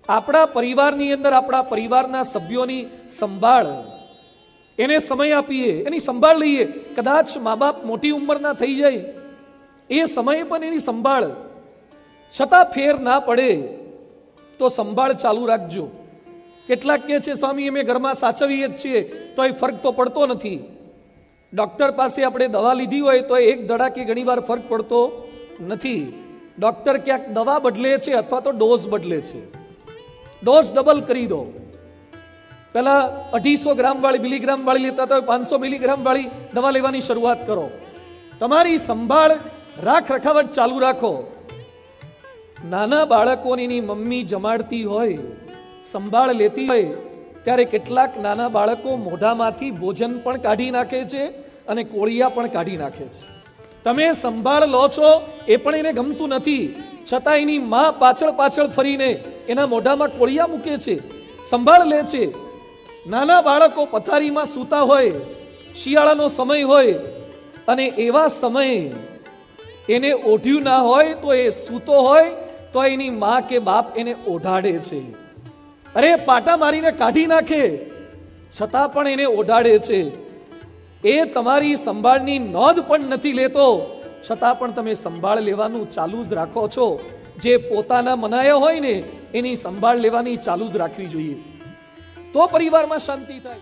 આપણા પરિવારની અંદર આપણા પરિવારના સભ્યોની સંભાળ, એને સમય આપીએ, એની સંભાળ લઈએ. કદાચ મા બાપ મોટી ઉંમરના થઈ જાય, એ સમયે પણ એની સંભાળ, છતાં ફેર ના પડે તો સંભાળ ચાલુ રાખજો. કેટલાક કહે છે સ્વામી અમે ઘરમાં સાચવીએ જ છીએ તો એ ફરક તો પડતો નથી. ડોક્ટર પાસે આપણે દવા લીધી હોય તો એક ધડાકે ઘણીવાર ફરક પડતો નથી. ડોક્ટર ક્યાંક દવા બદલે છે અથવા તો ડોઝ બદલે છે. ડોઝ ડબલ કરી દો. પહેલા 250 ગ્રામ વાળી મિલીગ્રામ વાળી લેતા તો 500 મિલીગ્રામ વાળી દવા લેવાની શરૂઆત કરો. તમારી સંભાળ રાખ રખાવટ ચાલુ રાખો. નાના બાળકોની મમ્મી જમાડતી હોય, સંભાળ લેતી હોય, ત્યારે કેટલાક નાના બાળકો મોઢામાંથી ભોજન પણ કાઢી નાખે છે અને કોળિયા પણ કાઢી નાખે છે. તમે સંભાળ લો છો એ પણ એને ગમતું નથી, છતાં એની માં પાછળ પાછળ ફરીને એના મોઢામાં કોળિયા મૂકે છે, સંભાળ લે છે. નાના બાળકો પથારીમાં સૂતા હોય, શિયાળાનો સમય હોય અને એવા સમયે એને ઓઢ્યું ના હોય તો એ સૂતો હોય તો એની માં કે બાપ એને ઓઢાડે છે. અરે પાટા મારીને કાઢી નાખે છતાં પણ એને ઓઢાડે છે. એ તમારી સંભાળની નોંધ પણ નથી લેતો, છતાં પણ તમે સંભાળ લેવાનું ચાલુ જ રાખો છો. જે પોતાના મનાયા હોય ને એની સંભાળ લેવાની ચાલુ જ રાખવી જોઈએ, તો પરિવારમાં શાંતિ થાય.